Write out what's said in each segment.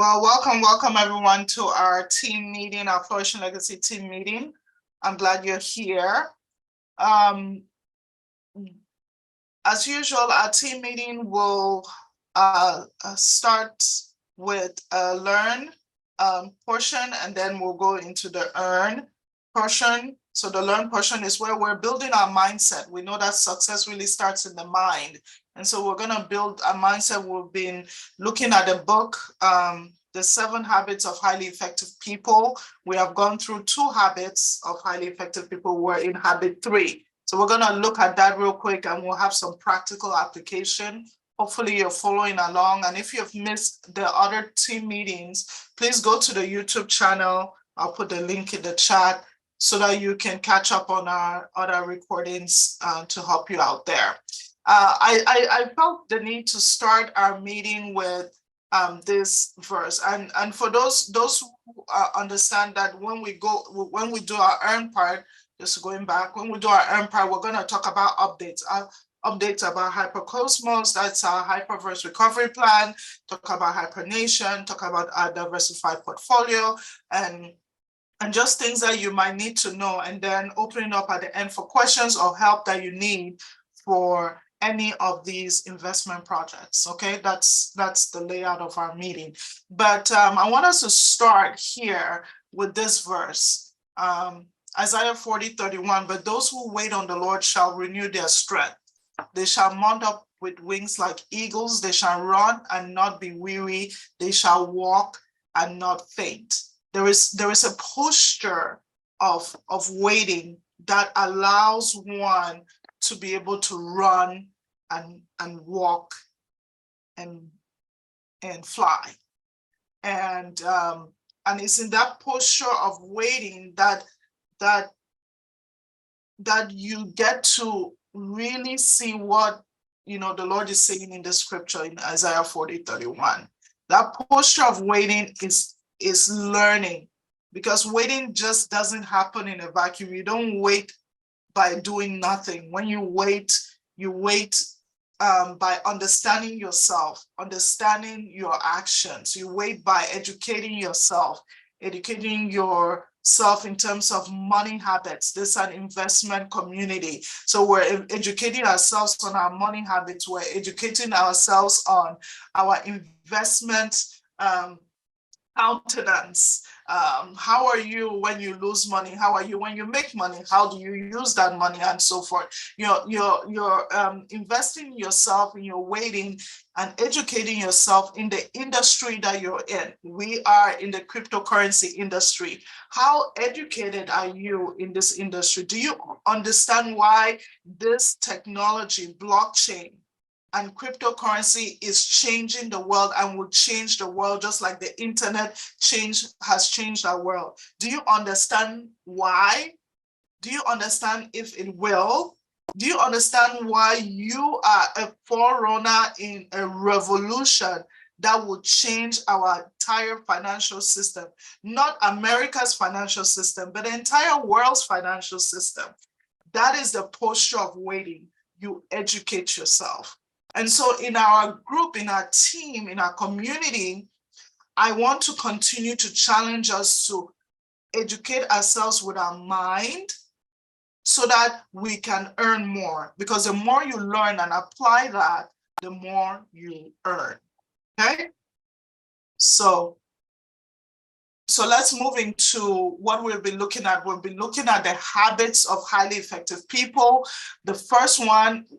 Well, welcome everyone to our team meeting, our Flourishing Legacy team meeting. I'm glad you're here. As usual, our team meeting will start with a learn portion, and then we'll go into the earn portion. So the learn portion is where we're building our mindset. We know that success really starts in the mind. And so we're going to build a mindset. We've been looking at the book, The 7 Habits of Highly Effective People. We have gone through 2 habits of highly effective people. We're in habit 3. So we're going to look at that real quick, and we'll have some practical application. Hopefully you're following along. And if you've missed the other team meetings, please go to the YouTube channel. I'll put the link in the chat so that you can catch up on our other recordings to help you out there. I felt the need to start our meeting with this verse, and for those who understand that when we do our earn part, just going back, when we do our earn part, we're going to talk about updates. Updates about Hypercosmos, that's our Hyperverse recovery plan, talk about Hypernation, talk about our diversified portfolio, and just things that you might need to know, and then opening up at the end for questions or help that you need for any of these investment projects. Okay, that's the layout of our meeting. But I want us to start here with this verse, Isaiah 40:31. But those who wait on the Lord shall renew their strength. They shall mount up with wings like eagles. They shall run and not be weary. They shall walk and not faint. There is a posture of waiting that allows one to be able to run and walk and fly. And it's in that posture of waiting that you get to really see what the Lord is saying in the scripture in Isaiah 40:31. That posture of waiting is learning, because waiting just doesn't happen in a vacuum. You don't wait by doing nothing. When you wait by understanding yourself, understanding your actions. You wait by educating yourself in terms of money habits. This is an investment community. So we're educating ourselves on our money habits. We're educating ourselves on our investment countenance. How are you when you lose money? How are you when you make money? How do you use that money, and so forth? You're investing in yourself, and you're waiting and educating yourself in the industry that you're in. We are in the cryptocurrency industry. How educated are you in this industry? Do you understand why this technology, blockchain, and cryptocurrency is changing the world and will change the world just like the internet has changed our world? Do you understand why? Do you understand if it will? Do you understand why you are a forerunner in a revolution that will change our entire financial system? Not America's financial system, but the entire world's financial system. That is the posture of waiting. You educate yourself. And so in our group, in our team, in our community, I want to continue to challenge us to educate ourselves with our mind so that we can earn more. Because the more you learn and apply that, the more you earn. Okay? So let's move into what we've been looking at. We've been looking at the habits of highly effective people. The first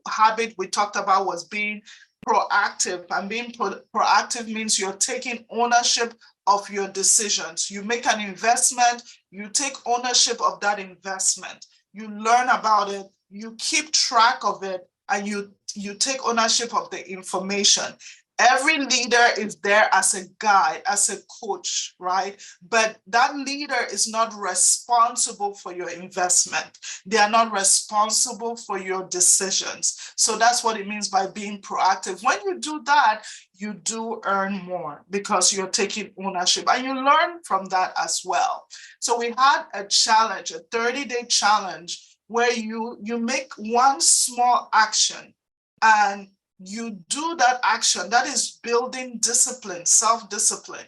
habit we talked about was being proactive. And being proactive means you're taking ownership of your decisions. You make an investment, you take ownership of that investment. You learn about it, you keep track of it, and you take ownership of the information. Every leader is there as a guide, as a coach, right? But that leader is not responsible for your investment. They are not responsible for your decisions. So that's what it means by being proactive. When you do that, you do earn more because you're taking ownership, and you learn from that as well. So we had a challenge, a 30-day challenge, where you make one small action, and you do that action, that is building discipline, self-discipline.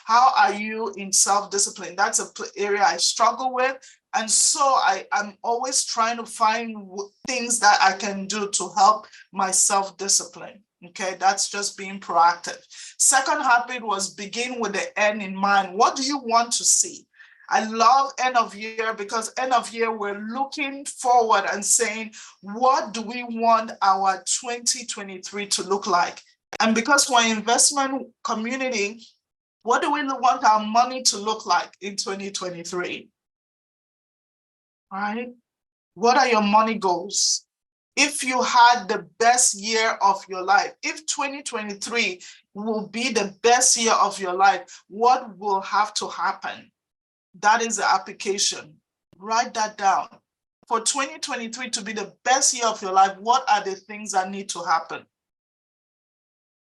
How are you in self-discipline? That's a area I struggle with. And so I'm always trying to find things that I can do to help my self-discipline. Okay, that's just being proactive. Second habit was begin with the end in mind. What do you want to see? I love end of year, because end of year, we're looking forward and saying, what do we want our 2023 to look like? And because we're an investment community, what do we want our money to look like in 2023? Right? What are your money goals? If you had the best year of your life, if 2023 will be the best year of your life, what will have to happen? That is the application. Write that down. For 2023 to be the best year of your life, what are the things that need to happen?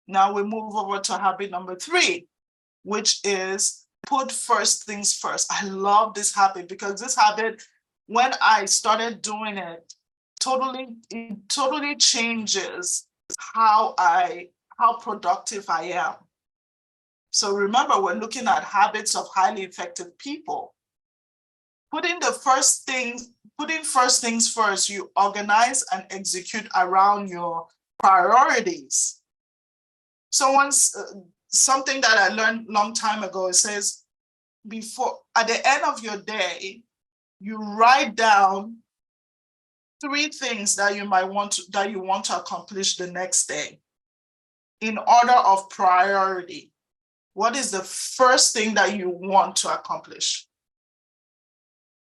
Now we move over to habit number 3, which is put first things first. I love this habit, because this habit, when I started doing it, it totally changes how productive I am. So remember, we're looking at habits of highly effective people. Putting first things first, you organize and execute around your priorities. So something that I learned long time ago, it says, at the end of your day, you write down 3 things that you want to accomplish the next day in order of priority. What is the first thing that you want to accomplish?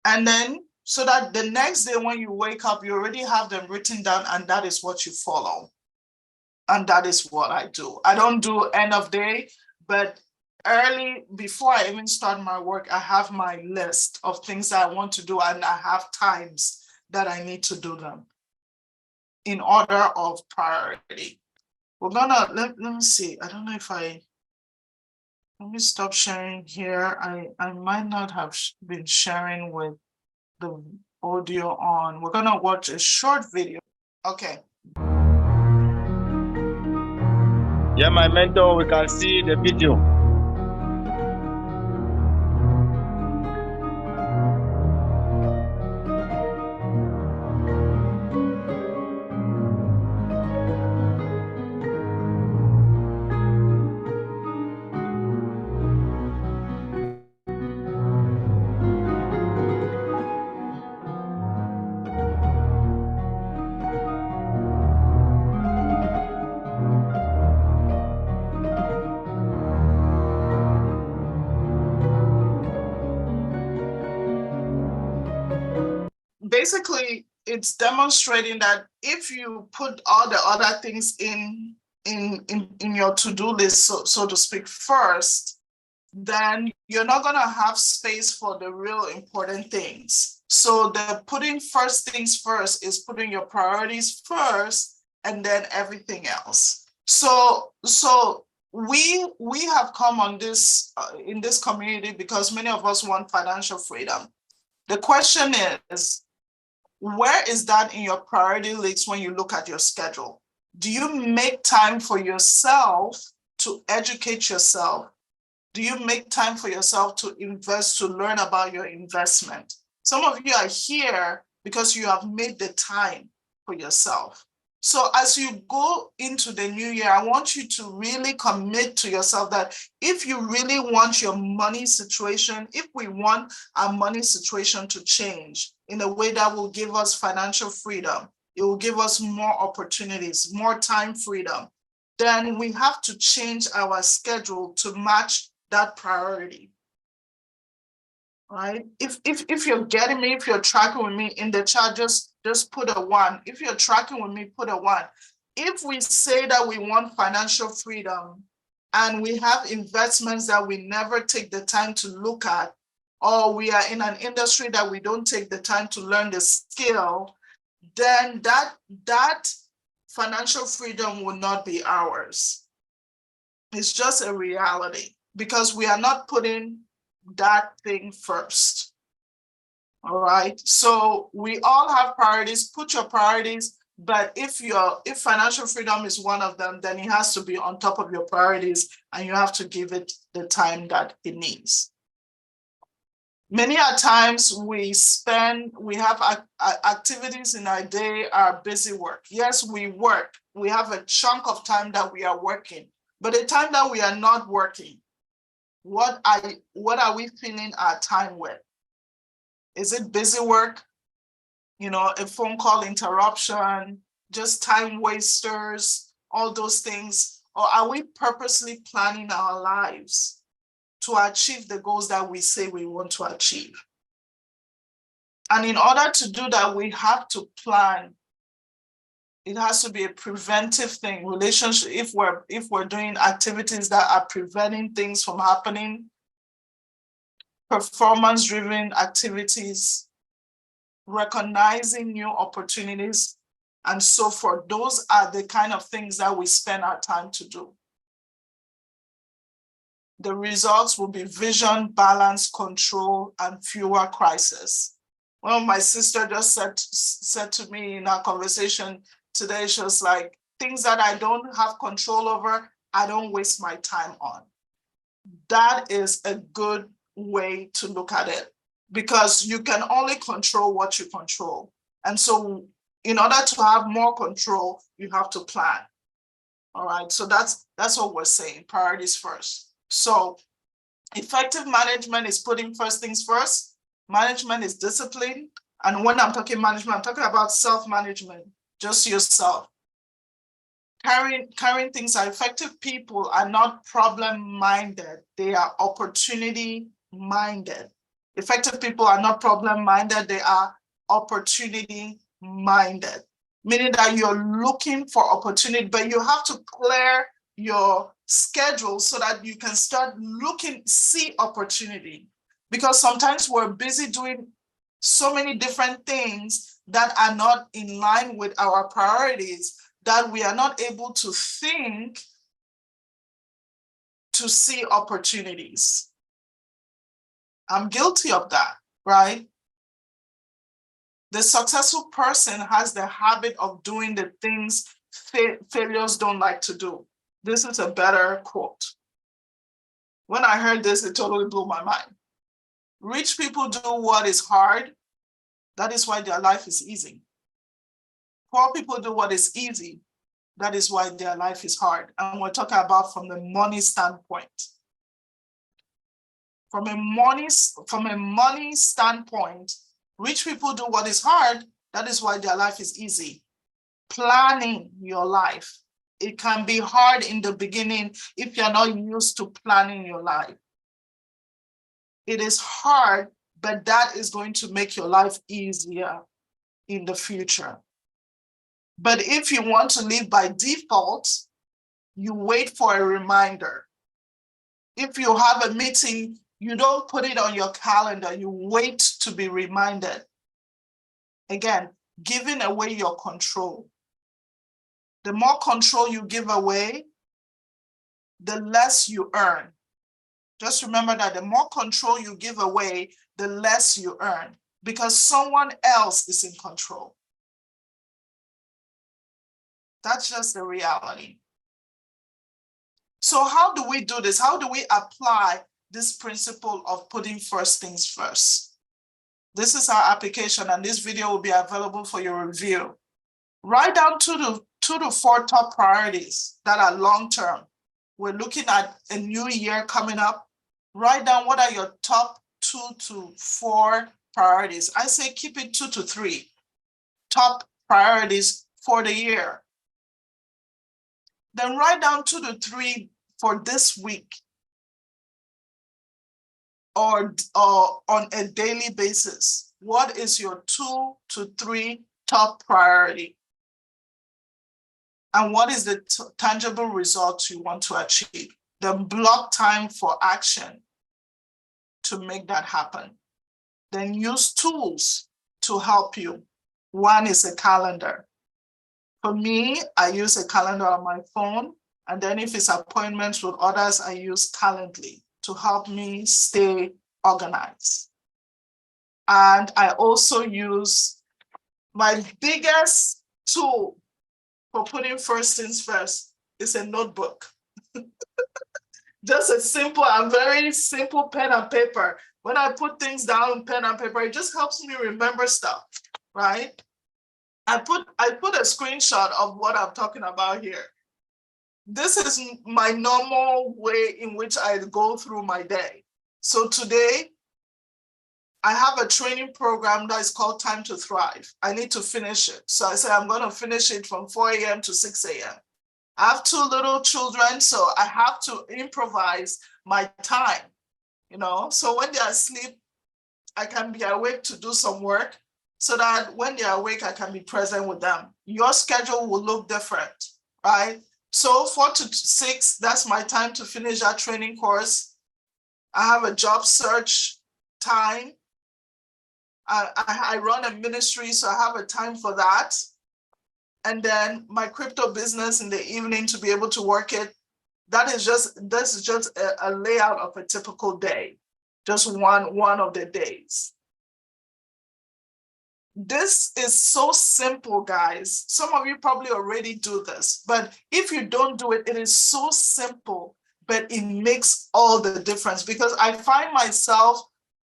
And then, so that the next day when you wake up, you already have them written down, and that is what you follow. And that is what I do. I don't do end of day, but early, before I even start my work, I have my list of things that I want to do, and I have times that I need to do them in order of priority. We're gonna, let me see. I don't know if let me stop sharing here. I might not have been sharing with the audio on. We're gonna watch a short video. Okay. Yeah, my mentor, we can see the video. Basically, it's demonstrating that if you put all the other things in your to-do list, so to speak, first, then you're not going to have space for the real important things. So the putting first things first is putting your priorities first, and then everything else. So we have come on this in this community because many of us want financial freedom. The question is, where is that in your priority list when you look at your schedule? Do you make time for yourself to educate yourself? Do you make time for yourself to invest, to learn about your investment? Some of you are here because you have made the time for yourself. So as you go into the new year, I want you to really commit to yourself that if you really want your money situation, if we want our money situation to change in a way that will give us financial freedom, it will give us more opportunities, more time freedom, then we have to change our schedule to match that priority. Right? If you're getting me, if you're tracking with me in the chat, just put a 1. If you're tracking with me, put a 1. If we say that we want financial freedom and we have investments that we never take the time to look at, or we are in an industry that we don't take the time to learn the skill, then that financial freedom will not be ours. It's just a reality because we are not putting that thing first. All right. So we all have priorities. Put your priorities But if financial freedom is one of them, then it has to be on top of your priorities, and you have to give it the time that it needs. Many a times we have activities in our day, our busy work. Yes, we work. We have a chunk of time that we are working, but the time that we are not working, what are we filling our time with? Is it busy work? A phone call interruption, just time wasters, all those things? Or are we purposely planning our lives to achieve the goals that we say we want to achieve? And in order to do that, we have to plan. It has to be a preventive thing. Relationship, if we're doing activities that are preventing things from happening, performance-driven activities, recognizing new opportunities, and so forth. Those are the kind of things that we spend our time to do. The results will be vision, balance, control, and fewer crises. Well, my sister just said to me in our conversation today, she was like, things that I don't have control over, I don't waste my time on. That is a good way to look at it, because you can only control what you control. And so in order to have more control, you have to plan. All right, so that's what we're saying, priorities first. So effective management is putting first things first. Management is discipline. And when I'm talking management, I'm talking about self-management, just yourself. Carrying things out. Effective people are not problem-minded. They are opportunity-minded. Effective people are not problem-minded. They are opportunity-minded, meaning that you're looking for opportunity, but you have to clear your schedule so that you can start see opportunity. Because sometimes we're busy doing so many different things that are not in line with our priorities, that we are not able to think to see opportunities. I'm guilty of that, right? The successful person has the habit of doing the things failures don't like to do. This is a better quote. When I heard this, it totally blew my mind. Rich people do what is hard. That is why their life is easy. Poor people do what is easy. That is why their life is hard. And we're talking about from the money standpoint. From a money standpoint, rich people do what is hard. That is why their life is easy. Planning your life. It can be hard in the beginning if you're not used to planning your life. It is hard, but that is going to make your life easier in the future. But if you want to live by default, you wait for a reminder. If you have a meeting, you don't put it on your calendar, you wait to be reminded. Again, giving away your control. The more control you give away, the less you earn. Just remember that the more control you give away, the less you earn, because someone else is in control. That's just the reality. So how do we do this? How do we apply this principle of putting first things first? This is our application, and this video will be available for your review. Write down two to four top priorities that are long-term. We're looking at a new year coming up. Write down what are your top 2 to 4 priorities. I say keep it 2 to 3 top priorities for the year. Then write down 2 to 3 for this week or on a daily basis. What is your 2 to 3 top priority? And what is the tangible results you want to achieve? Then block time for action to make that happen. Then use tools to help you. One is a calendar. For me, I use a calendar on my phone. And then if it's appointments with others, I use Calendly to help me stay organized. And I also use my biggest tool for putting first things first is a notebook. Just a simple, a very simple pen and paper. When I put things down on pen and paper, it just helps me remember stuff, right? I put a screenshot of what I'm talking about here. This is my normal way in which I go through my day. So today, I have a training program that is called Time to Thrive. I need to finish it. So I said, I'm going to finish it from 4 a.m. to 6 a.m. I have 2 little children, so I have to improvise my time, you know? So when they're asleep, I can be awake to do some work so that when they're awake, I can be present with them. Your schedule will look different, right? So 4 to 6, that's my time to finish that training course. I have a job search time. I run a ministry, so I have a time for that. And then my crypto business in the evening to be able to work it. This is just a layout of a typical day, just one of the days. This is so simple, guys. Some of you probably already do this, but if you don't do it, it is so simple, but it makes all the difference because I find myself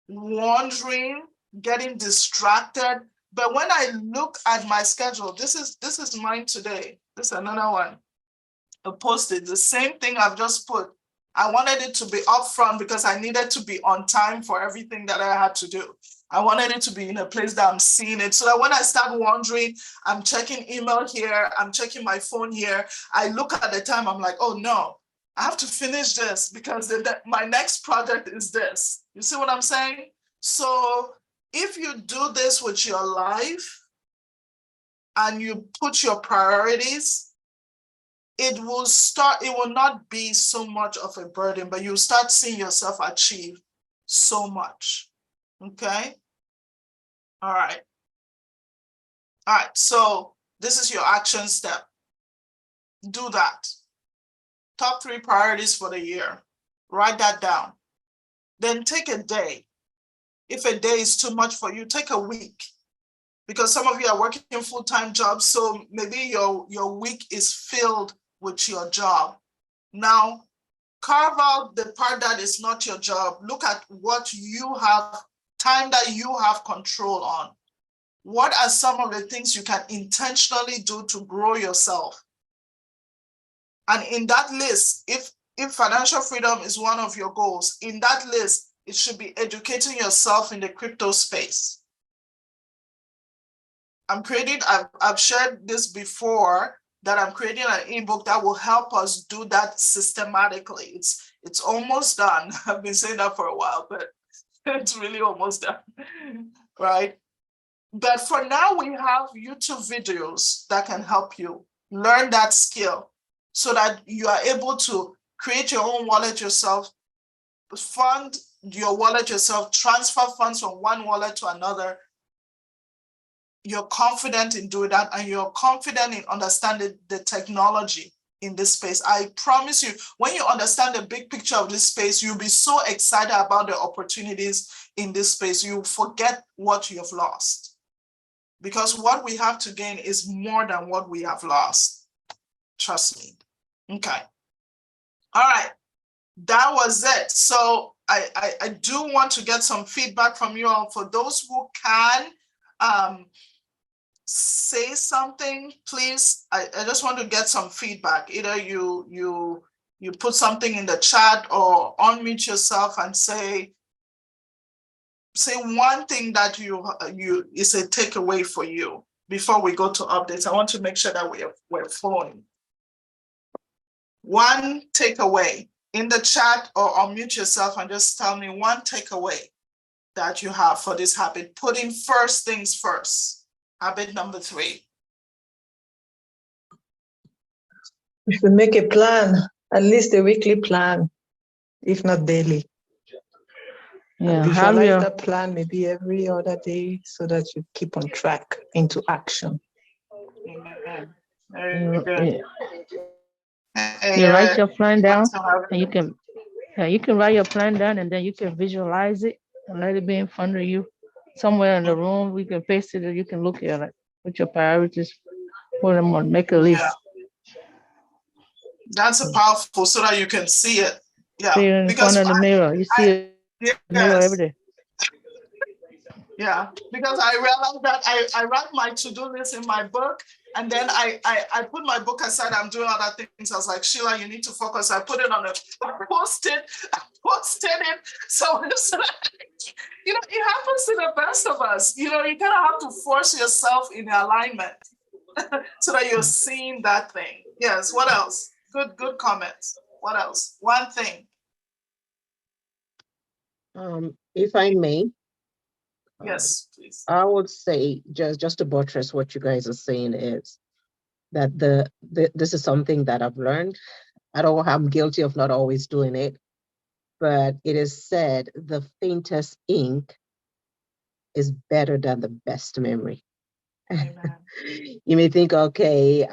wandering, getting distracted. But when I look at my schedule, this is mine today. This is another one. I posted the same thing I've just put. I wanted it to be upfront because I needed to be on time for everything that I had to do. I wanted it to be in a place that I'm seeing it so that when I start wandering, I'm checking email here, I'm checking my phone here. I look at the time, I'm like, oh no, I have to finish this because my next project is this. You see what I'm saying? So if you do this with your life and you put your priorities, it will not be so much of a burden, but you'll start seeing yourself achieve so much. Okay? All right. All right, so this is your action step. Do that. Top 3 priorities for the year. Write that down. Then take a day. If a day is too much for you, take a week. Because some of you are working full-time jobs, so maybe your week is filled with your job. Now, carve out the part that is not your job. Look at what you have, time that you have control on. What are some of the things you can intentionally do to grow yourself? And in that list, if financial freedom is one of your goals, in that list, it should be educating yourself in the crypto space. I've shared this before, that I'm creating an ebook that will help us do that systematically. It's almost done. I've been saying that for a while, but it's really almost done, right? But for now, we have YouTube videos that can help you learn that skill so that you are able to create your own wallet yourself, fund your wallet yourself, transfer funds from one wallet to another. You're confident in doing that, and you're confident in understanding the technology in this space. I promise you, when you understand the big picture of this space, you'll be so excited about the opportunities in this space. You forget what you've lost. Because what we have to gain is more than what we have lost. Trust me. Okay. All right. That was it. So I do want to get some feedback from you all. For those who can, say something, please. I just want to get some feedback. Either you put something in the chat or unmute yourself and say one thing that you is a takeaway for you before we go to updates. I want to make sure that we're flowing. One takeaway in the chat, or unmute yourself and just tell me one takeaway that you have for this habit, putting first things first. Habit number 3. You should make a plan, at least a weekly plan, if not daily. Yeah, visualize that plan maybe every other day so that you keep on track into action. You write your plan down, and you can write your plan down, and then you can visualize it and let it be in front of you somewhere in the room. We can face it, or you can look at it with your priorities. Put them on, make a list. Yeah. That's a powerful so that you can see it. Yeah. See it in front of the mirror. You see it in the mirror every day. Yeah, because I realized that I write my to-do list in my book, and then I put my book aside. I'm doing other things. I was like, Sheila, you need to focus. I put it on I posted it. So it's like, it happens to the best of us. You kind of have to force yourself in alignment so that you're seeing that thing. Yes. What else? Good comments. What else? One thing. If I may, Yes, please. I would say just to buttress what you guys are saying is that this is something that I've learned. I'm guilty of not always doing it, but it is said the faintest ink is better than the best memory. You may think, okay,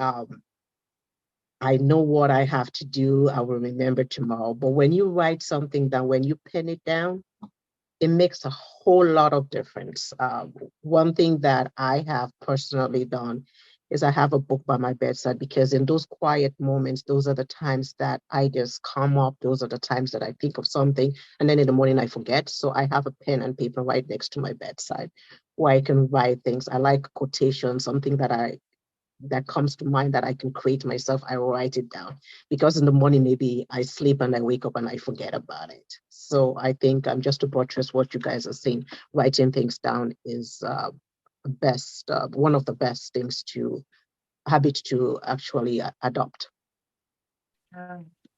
I know what I have to do. I will remember tomorrow. But when you write something down, when you pen it down, it makes a whole lot of difference. One thing that I have personally done is I have a book by my bedside, because in those quiet moments, those are the times that I just come up. Those are the times that I think of something, and then in the morning I forget. So I have a pen and paper right next to my bedside where I can write things. I like quotations, something that comes to mind that I can create myself, I will write it down, because in the morning, maybe I sleep and I wake up and I forget about it. So I think just to buttress what you guys are saying, writing things down is one of the best habits to actually adopt.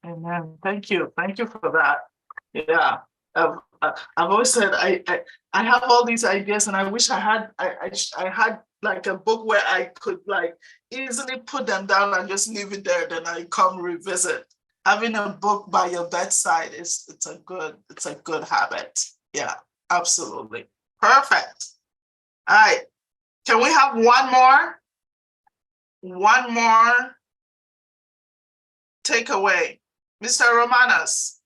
Amen. Thank you. Thank you for that. Yeah. I've always said I have all these ideas, and I wish I had like a book where I could like easily put them down and just leave it there. Then I come revisit. Having a book by your bedside it's a good habit. Yeah, absolutely. Perfect. All right. Can we have one more? One more takeaway. Mr. Romanas,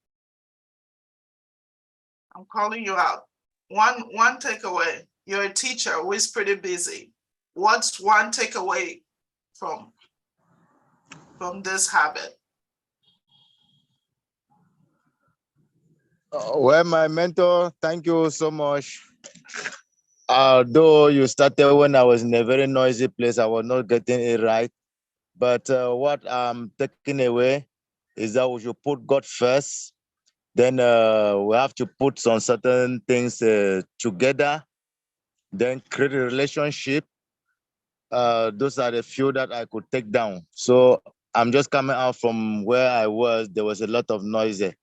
I'm calling you out. One takeaway. You're a teacher who is pretty busy. What's one takeaway from this habit? Well, my mentor, thank you so much. Although you started when I was in a very noisy place, I was not getting it right. But what I'm taking away is that we should put God first. Then we have to put some certain things together. Then create a relationship. Those are the few that I could take down. So I'm just coming out from where I was. There was a lot of noise there.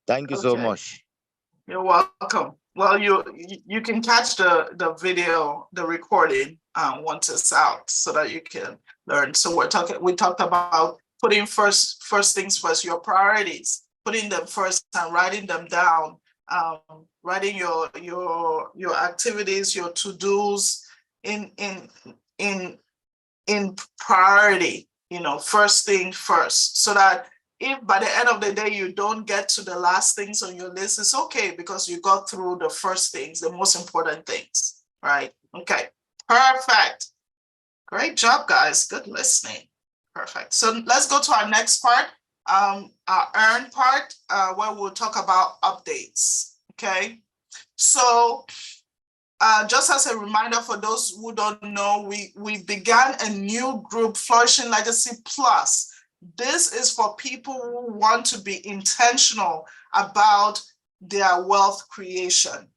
Thank you so much. You're welcome. Well, you can catch the video, the recording once it's out, so that you can learn. So we talked about putting first things first, your priorities, putting them first and writing them down, writing your activities, your to-dos in priority, first thing first, so that if by the end of the day you don't get to the last things on your list, it's okay, because you got through the first things, the most important things, right? Okay, perfect. Great job, guys. Good listening. Perfect. So let's go to our next part, our earn part, where we'll talk about updates. Okay, so just as a reminder for those who don't know, we began a new group, Flourishing Legacy Plus. This is for people who want to be intentional about their wealth creation.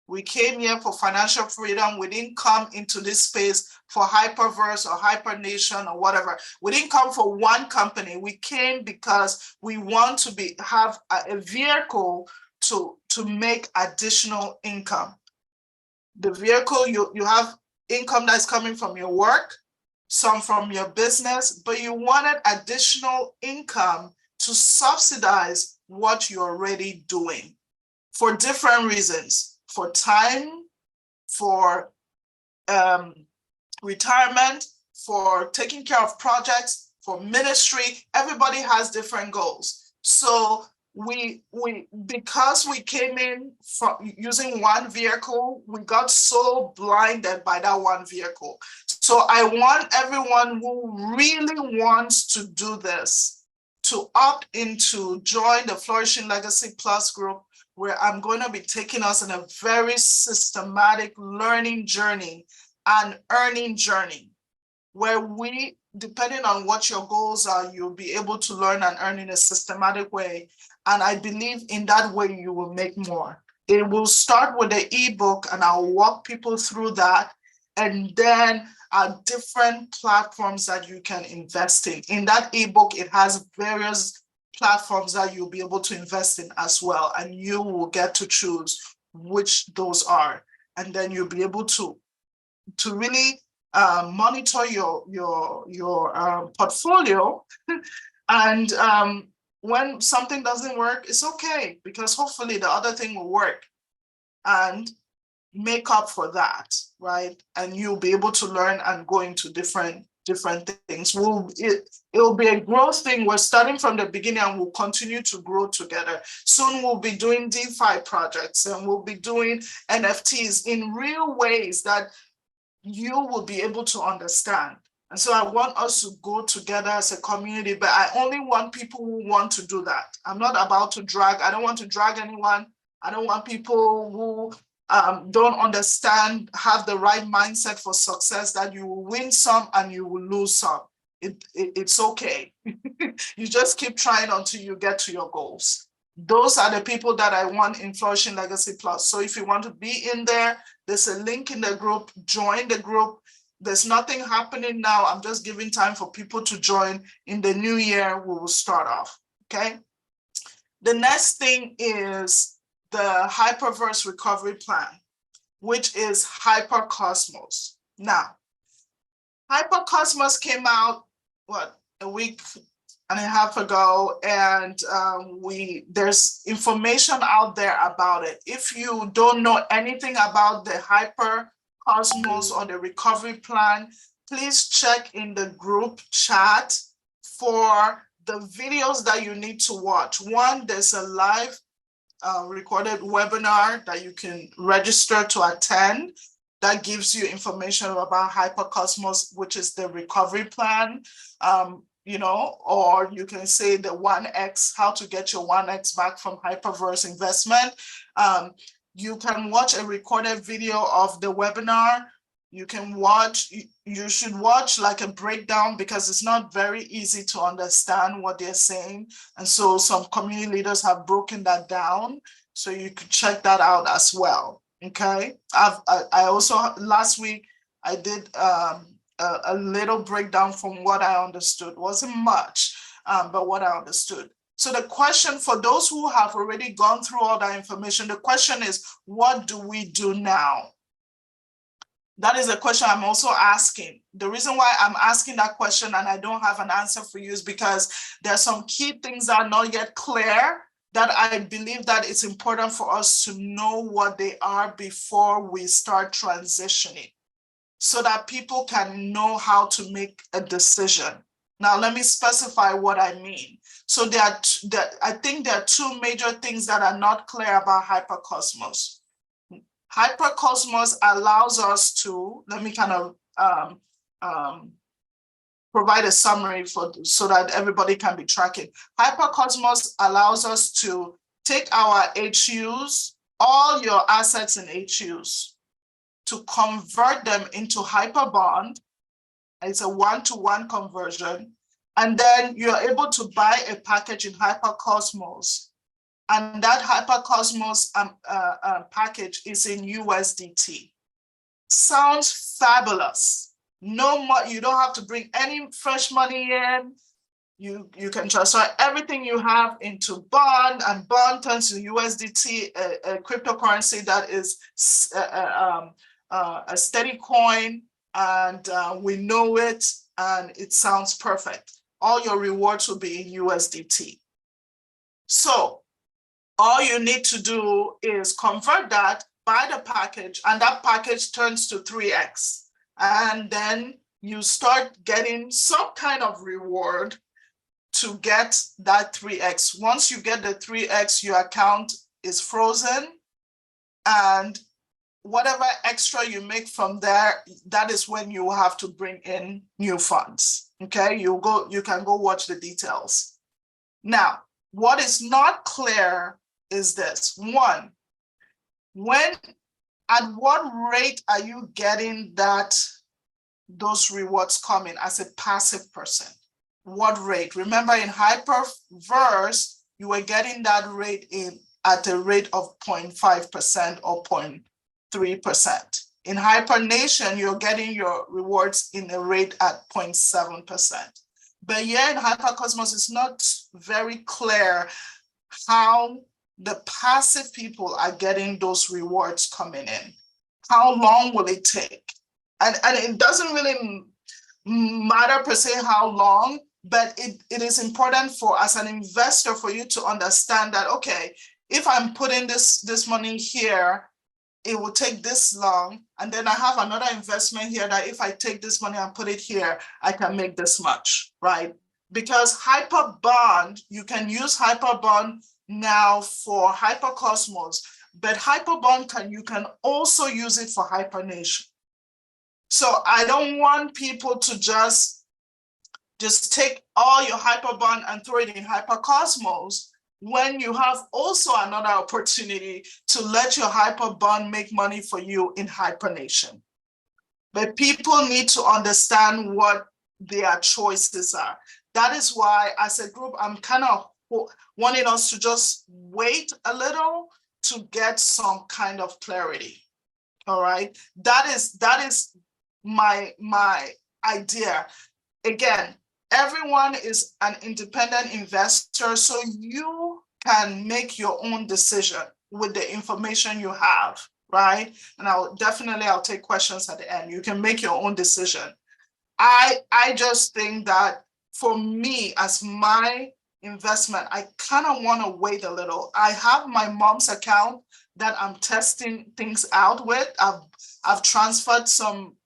We came here for financial freedom. We didn't come into this space for Hyperverse or Hypernation or whatever. We didn't come for one company. We came because we want to have a vehicle to make additional income. The vehicle, you have income that's coming from your work, some from your business, but you wanted additional income to subsidize what you're already doing for different reasons, for time, for retirement, for taking care of projects, for ministry. Everybody has different goals. So because we came in from using one vehicle, we got so blinded by that one vehicle. So I want everyone who really wants to do this to opt into join the Flourishing Legacy Plus group, where I'm going to be taking us in a very systematic learning journey and earning journey, where we, depending on what your goals are, you'll be able to learn and earn in a systematic way. And I believe in that way you will make more. It will start with the ebook, and I'll walk people through that. And then different platforms that you can invest in. In that ebook, it has various platforms that you'll be able to invest in as well. And you will get to choose which those are. And then you'll be able to really monitor your portfolio. And when something doesn't work, it's okay, because hopefully the other thing will work and make up for that, right? And you'll be able to learn and go into different things. It'll be a growth thing. We're starting from the beginning and we'll continue to grow together. Soon we'll be doing DeFi projects, and we'll be doing NFTs in real ways that you will be able to understand. And so I want us to go together as a community, but I only want people who want to do that. I'm not about to drag. I don't want to drag anyone. I don't want people who don't understand, have the right mindset for success, that you will win some and you will lose some. It's okay. You just keep trying until you get to your goals. Those are the people that I want in Flourishing Legacy Plus. So if you want to be in there, there's a link in the group. Join the group. There's nothing happening now. I'm just giving time for people to join. In the new year, we will start off, okay? The next thing is the Hyperverse Recovery Plan, which is Hypercosmos. Now, Hypercosmos came out, a week and a half ago, and there's information out there about it. If you don't know anything about the Hypercosmos or the recovery plan, please check in the group chat for the videos that you need to watch. One, there's a live recorded webinar that you can register to attend that gives you information about Hypercosmos, which is the recovery plan. Or you can say the 1x, how to get your 1x back from Hyperverse investment. You can watch a recorded video of the webinar. You should watch like a breakdown, because it's not very easy to understand what they're saying. And so some community leaders have broken that down. So you could check that out as well, okay? I also, last week, I did a little breakdown from what I understood. Wasn't much, but what I understood. So the question for those who have already gone through all that information, the question is, what do we do now? That is a question I'm also asking. The reason why I'm asking that question and I don't have an answer for you is because there are some key things that are not yet clear, that I believe that it's important for us to know what they are before we start transitioning, so that people can know how to make a decision. Now, let me specify what I mean. So I think there are two major things that are not clear about Hypercosmos. Hypercosmos allows us to, let me kind of provide a summary so that everybody can be tracking. Hypercosmos allows us to take our HUs, all your assets in HUs, to convert them into Hyperbond. It's a one-to-one conversion. And then you're able to buy a package in Hypercosmos. And that Hypercosmos package is in USDT. Sounds fabulous. No more, you don't have to bring any fresh money in. You can transfer everything you have into bond, and bond turns to USDT, a cryptocurrency that is a steady coin, and we know it, and it sounds perfect. All your rewards will be in USDT. So all you need to do is convert that, buy the package, and that package turns to 3x. And then you start getting some kind of reward to get that 3x. Once you get the 3x, your account is frozen, and whatever extra you make from there, that is when you will have to bring in new funds. Okay, you can go watch the details. Now, what is not clear is this. One, at what rate are you getting those rewards coming as a passive person? What rate? Remember, in Hyperverse, you were getting that rate at a rate of 0.5% or 0.3%. In Hypernation, you're getting your rewards in a rate at 0.7%. But here in Hypercosmos, it's not very clear how the passive people are getting those rewards coming in. How long will it take? And it doesn't really matter per se how long, but it is important for, as an investor, for you to understand that, okay, if I'm putting this money here, it will take this long. And then I have another investment here that if I take this money and put it here, I can make this much, right? Because Hyperbond, you can use Hyperbond now for Hypercosmos, but Hyperbond you can also use it for Hypernation. So I don't want people to just take all your Hyperbond and throw it in Hypercosmos when you have also another opportunity to let your Hyperbond make money for you in Hypernation. But people need to understand what their choices are. That is why, as a group, I'm kind of wanting us to just wait a little to get some kind of clarity. All right, that is my idea. Again, everyone is an independent investor, so you can make your own decision with the information you have, right? And I'll take questions at the end. You can make your own decision. I just think that for me, as my investment, I kind of want to wait a little. I have my mom's account that I'm testing things out with. I've transferred some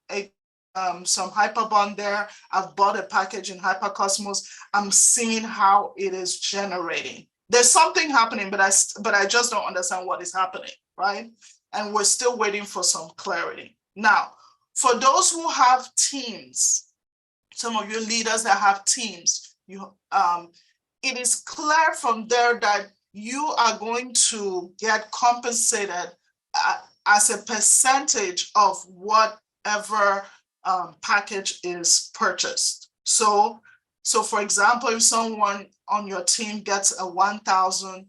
Hyperbond there. I've bought a package in Hypercosmos. I'm seeing how it is generating. There's something happening, but I just don't understand what is happening, right? And we're still waiting for some clarity. Now, for those who have teams, some of you leaders that have teams, it is clear from there that you are going to get compensated as a percentage of whatever package is purchased. So for example, if someone on your team gets a 1,000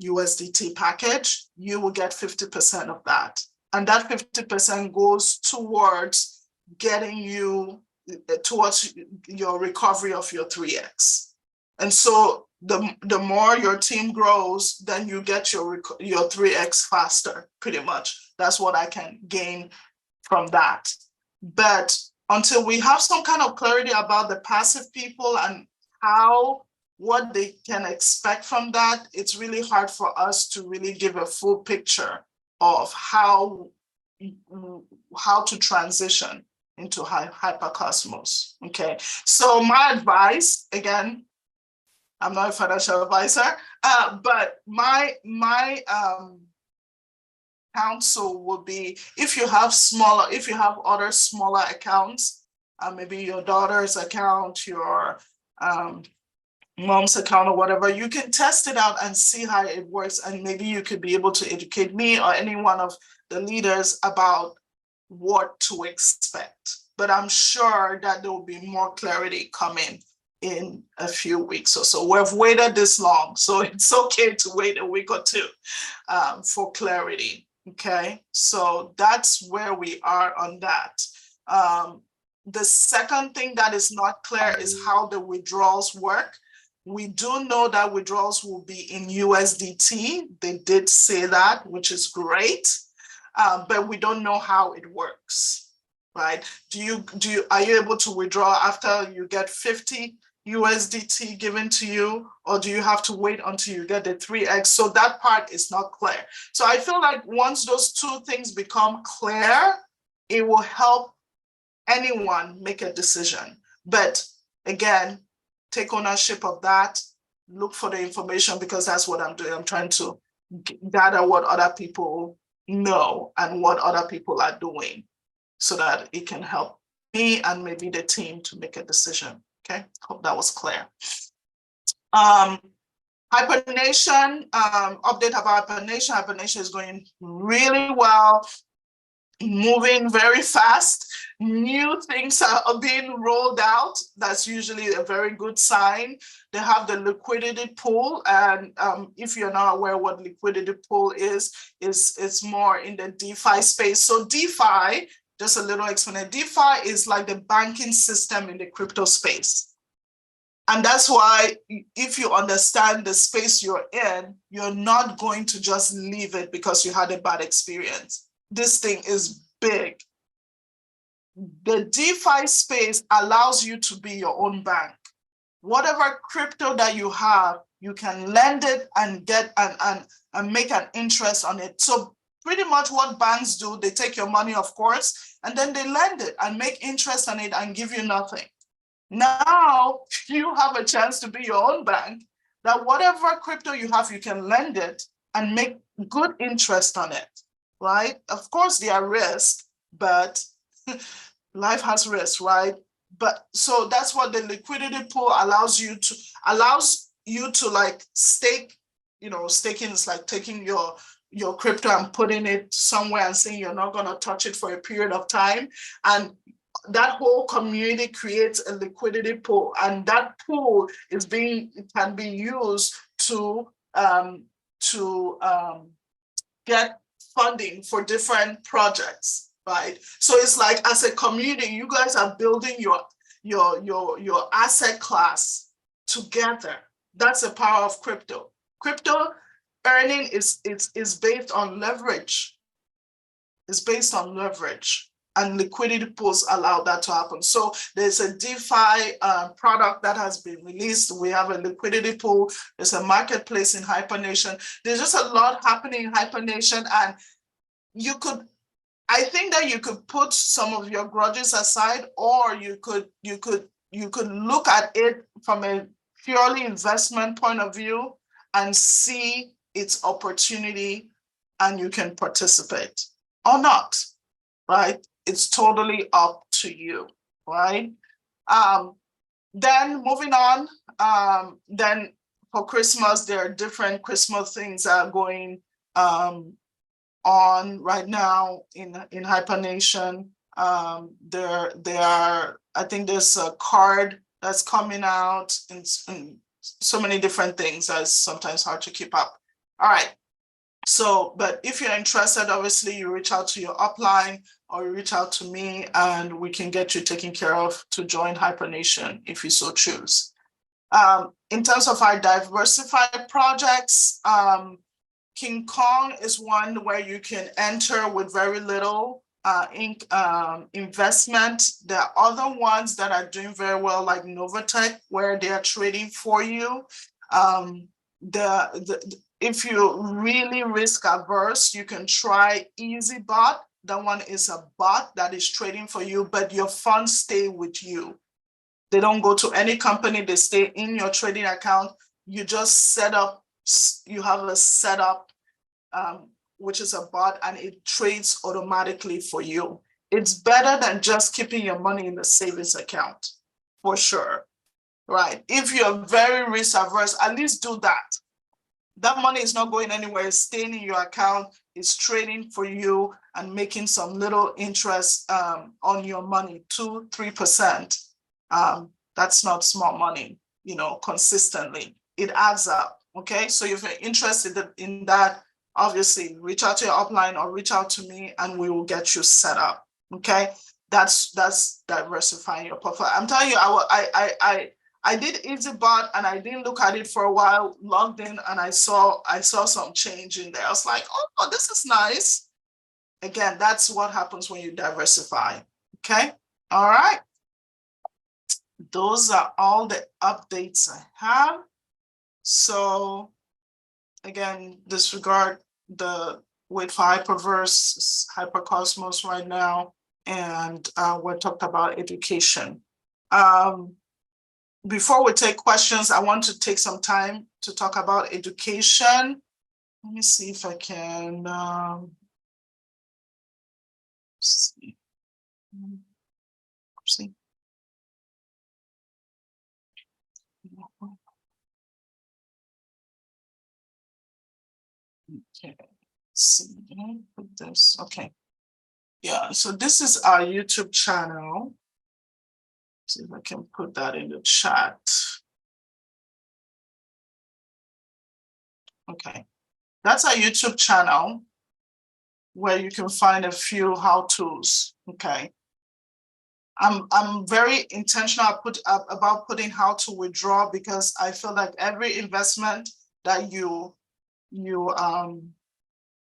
USDT package, you will get 50% of that. And that 50% goes towards getting you towards your recovery of your 3x. And so the more your team grows, then you get your 3x faster, pretty much. That's what I can gain from that. But until we have some kind of clarity about the passive people and what they can expect from that, it's really hard for us to really give a full picture of how to transition into Hypercosmos. Okay, so my advice, again, I'm not a financial advisor, but my counsel would be, if you have other smaller accounts, maybe your daughter's account, your mom's account or whatever, you can test it out and see how it works. And maybe you could be able to educate me or any one of the leaders about what to expect. But I'm sure that there will be more clarity coming in a few weeks or so. We've waited this long, so it's okay to wait a week or two for clarity. Okay, so that's where we are on that. The second thing that is not clear is how the withdrawals work. We do know that withdrawals will be in USDT. They did say that, which is great, but we don't know how it works, right? Are you able to withdraw after you get 50 USDT given to you, or do you have to wait until you get the 3x? So that part is not clear. So I feel like once those two things become clear, it will help anyone make a decision. But again, take ownership of that, look for the information, because that's what I'm doing. I'm trying to gather what other people know and what other people are doing so that it can help me and maybe the team to make a decision. Okay, hope that was clear. Hibernation, update about hibernation. Hibernation is going really well, moving very fast. New things are being rolled out. That's usually a very good sign. They have the liquidity pool, and if you're not aware what liquidity pool is it's more in the DeFi space. So DeFi, just a little explanation, DeFi is like the banking system in the crypto space. And that's why if you understand the space you're in, you're not going to just leave it because you had a bad experience. This thing is big. The DeFi space allows you to be your own bank. Whatever crypto that you have, you can lend it and get and make an interest on it. So pretty much what banks do, they take your money, of course, and then they lend it and make interest on it and give you nothing. Now you have a chance to be your own bank, that whatever crypto you have, you can lend it and make good interest on it, right? Of course, there are risks, but life has risks, right? But so that's what the liquidity pool allows you to like stake. Staking is like taking your crypto and putting it somewhere and saying you're not going to touch it for a period of time. And that whole community creates a liquidity pool, and that pool can be used to get funding for different projects, right? So it's like, as a community, you guys are building your asset class together. That's the power of crypto. Crypto earning is based on leverage. It's based on leverage. And liquidity pools allow that to happen. So there's a DeFi product that has been released. We have a liquidity pool. There's a marketplace in Hibernation. There's just a lot happening in Hibernation, and I think that you could put some of your grudges aside, or you could look at it from a purely investment point of view and see its opportunity, and you can participate or not, right? It's totally up to you, right? Then moving on, then for Christmas, there are different Christmas things that are going on right now in Hibernation. There are, I think there's a card that's coming out, and so many different things that is sometimes hard to keep up. All right. So, but if you're interested, obviously you reach out to your upline or you reach out to me, and we can get you taken care of to join Hibernation if you so choose. In terms of our diversified projects, King Kong is one where you can enter with very little investment. There are other ones that are doing very well, like Novatech, where they are trading for you. If you're really risk averse, you can try EasyBot. That one is a bot that is trading for you, but your funds stay with you. They don't go to any company, they stay in your trading account. You just you have a setup, which is a bot, and it trades automatically for you. It's better than just keeping your money in the savings account, for sure, right? If you're very risk averse, at least do that. That money is not going anywhere. It's staying in your account. It's trading for you and making some little interest on your money, 2-3%. That's not small money, consistently. It adds up, okay? So if you're interested in that, obviously reach out to your upline or reach out to me and we will get you set up, okay? That's diversifying your portfolio. I'm telling you, I did EasyBot and I didn't look at it for a while, logged in, and I saw some change in there. I was like, oh, this is nice. Again, that's what happens when you diversify. Okay. All right. Those are all the updates I have. So again, disregard the wait for Hyperverse, Hypercosmos right now. And we're talking about education. before we take questions, I want to take some time to talk about education. Let me see if I can see. See. Okay. See. Put this. Okay. Yeah. So this is our YouTube channel. See if I can put that in the chat. Okay. That's our YouTube channel where you can find a few how-tos. Okay. I'm very intentional about putting how to withdraw, because I feel like every investment that you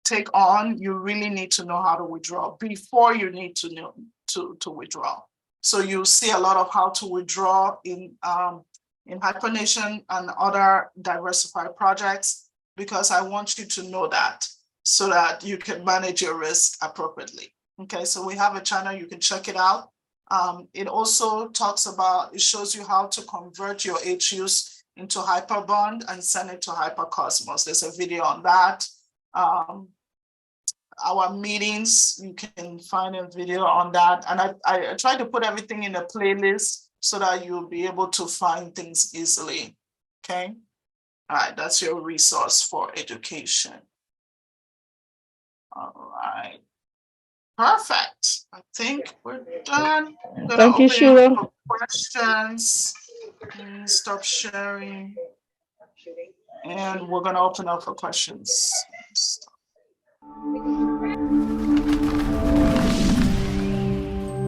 take on, you really need to know how to withdraw before you need to know to withdraw. So you see a lot of how to withdraw in Hypernation and other diversified projects, because I want you to know that, so that you can manage your risk appropriately. Okay, so we have a channel, you can check it out. It also talks about, it shows you how to convert your HUs into Hyperbond and send it to Hypercosmos. There's a video on that. Our meetings, you can find a video on that. And I try to put everything in a playlist so that you'll be able to find things easily. Okay. All right, that's your resource for education. All right. Perfect. I think we're done. I'm gonna Thank you, open it Sheila. up for questions. Stop sharing. And we're gonna open up for questions.